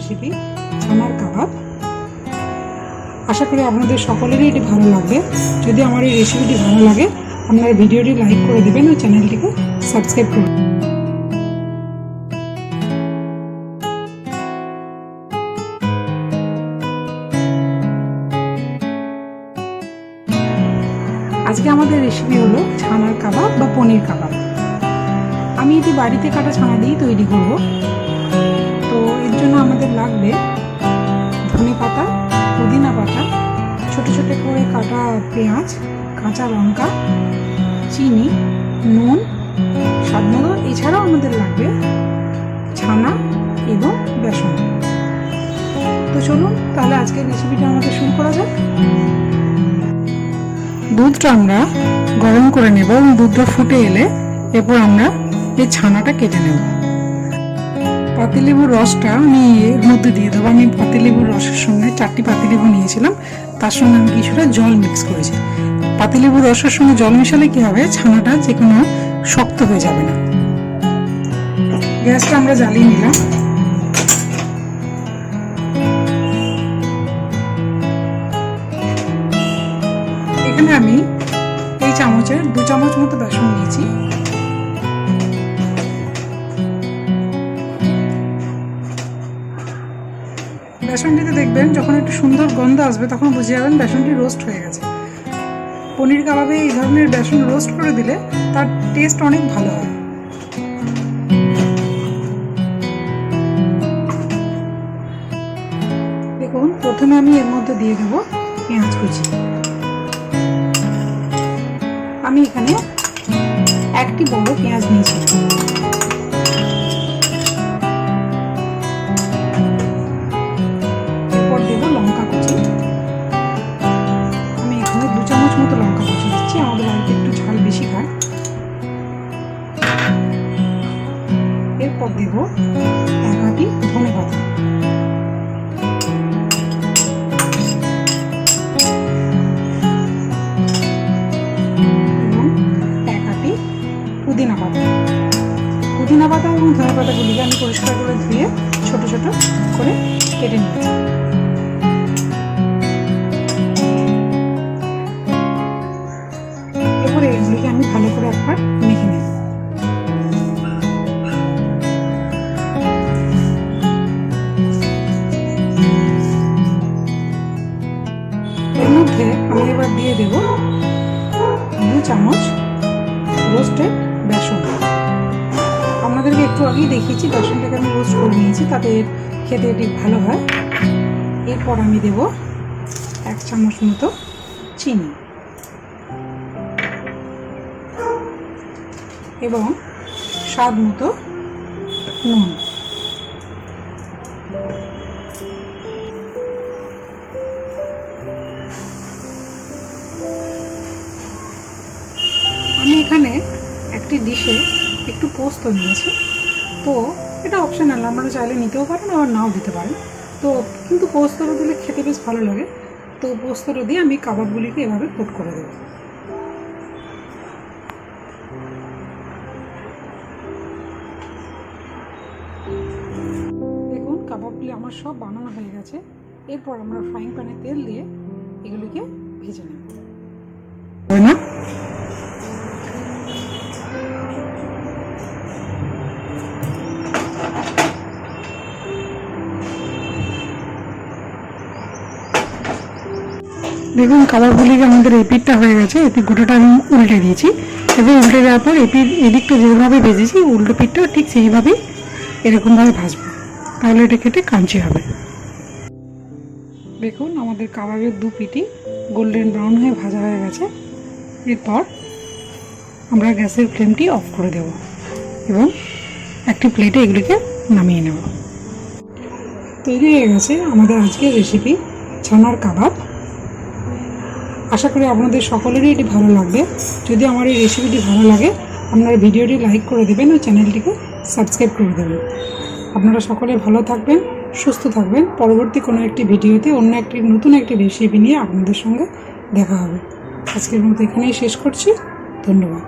Recipe ছানার কাবাব। আশা করি আপনাদের সকলেরই এটি ভালো লাগবে। যদি আমার এই রেসিপিটি ভালো লাগে আপনারা ভিডিওটি লাইক করে দেবেন ও চ্যানেলটিকে সাবস্ক্রাইব করবেন। আজকে আমাদের রেসিপি হলো ছানার কাবাব বা পনির কাবাব। আমি এটি বাড়িতে কাটা ছানা দিয়ে তৈরি করব। তো এর জন্য আমাদের লাগবে ধনে পাতা, পুদিনা পাতা, ছোট ছোট করে কাটা পেঁয়াজ, কাঁচা লঙ্কা, চিনি, নুন, স্বাদ মতো। এছাড়াও আমাদের লাগবে ছানা এবং বেসন। তো চলুন তাহলে আজকের রেসিপিটা আমাদের শুরু করা যাক। দুধটা আমরা গরম করে নেব এবং দুধটা ফুটে এলে এরপর আমরা এই ছানাটা কেটে নেব। পাতিলেবুর রসটা আমি এর মধ্যে দিয়ে দেবো। আমি পাতিলেবুর রসের সঙ্গে 4টি পাতিলেবু নিয়েছিলাম, তার সঙ্গে আমি কিছুটা জল মিক্স করেছি। পাতিলেবুর রসের সঙ্গে জল মেশালে কি হবে, ছানাটা যে কোনো শক্ত হয়ে যাবে না। গ্যাসটা আমরা জ্বালিয়ে নিলাম। এখানে আমি এই চামচের 2 চামচ মতো বেসন নিয়েছি। বেসনটিতে দেখবেন যখন একটু সুন্দর গন্ধ আসবে তখন বুঝে যাবেন বেসনটি রোস্ট হয়ে গেছে। পনির কাবাবে এই ধরনের বেসন রোস্ট করে দিলে তার টেস্ট অনেক ভালো হয়। দেখুন প্রথমে আমি এর মধ্যে দিয়ে দেব পেঁয়াজ কুচি। আমি এখানে 1টি বড় পেঁয়াজ নিয়েছি। এরপর দেব লঙ্কা কুচি। আমি এখানে 2 চামচ মতো লঙ্কা কুচি দিচ্ছি, আমাদের বাড়িতে একটু ঝাল বেশি খায়। এরপর দেব 1 আঁটি ধনে পাতা। পুদিনা পাতা এবং ধনে পাতাগুলিকে আমি পরিষ্কার করে ধুয়ে ছোট ছোট করে কেটে নিয়েছি। এরপরে এগুলিকে আমি ভালো করে একবার মেখে নেব। এর মধ্যে আমি এবার দিয়ে দেব 2 চামচ রোস্টেড বেসন। আপনাদেরকে একটু আগেই দেখিয়েছি বেসনটাকে আমি রোস্ট করে নিয়েছি, তাতে খেতে এটি ভালো হয়। এরপর আমি দেব 1 চামচ মতো চিনি এবং স্বাদ মতো নুন। আমি এখানে একটি ডিশে একটু পোস্ত নিয়েছি। তো এটা অপশনাল, আপনারা চাইলে নিতেও পারেন আবার নাও দিতে পারেন। তো কিন্তু পোস্তটা দিলে খেতে বেশ ভালো লাগে। তো পোস্তটা দিয়ে আমি কাবাবগুলিকে এভাবে কোট করে দেব। দেখুন কাবাবগুলি আমার সব বানানো হয়ে গেছে। এরপর আমরা ফ্রাইং প্যানে তেল দিয়ে এগুলিকে ভেজে নেব। দেখুন কাবাবগুলিকে আমাদের এপিটটা হয়ে গেছে, এতে গোটাটা আমি উল্টে দিয়েছি এবং উল্টে দেওয়ার পর এদিকটা যেভাবে ভেজেছি উল্টো পিঠটা ঠিক সেইভাবেই এরকমভাবে ভাজবো, তাহলে এটা খেতে ক্রাঞ্চি হবে। দেখুন আমাদের কাবাবের 2 পিঠই গোল্ডেন ব্রাউন হয়ে ভাজা হয়ে গেছে। এরপর আমরা গ্যাসের ফ্লেমটি অফ করে দেব এবং একটি প্লেটে এগুলিকে নামিয়ে নেব। তৈরি হয়ে গেছে আমাদের আজকের রেসিপি ছানার কাবাব। আশা করি আপনাদের সকলেরই এটি ভালো লাগবে। যদি আমার এই রেসিপিটি ভালো লাগে আপনারা ভিডিওটি লাইক করে দেবেন ও চ্যানেলটিকে সাবস্ক্রাইব করে দেবেন। আপনারা সকলে ভালো থাকবেন, সুস্থ থাকবেন। পরবর্তী কোনো একটি ভিডিওতে অন্য একটি নতুন একটি রেসিপি নিয়ে আপনাদের সঙ্গে দেখা হবে। আজকের মতো এখানেই শেষ করছি। ধন্যবাদ।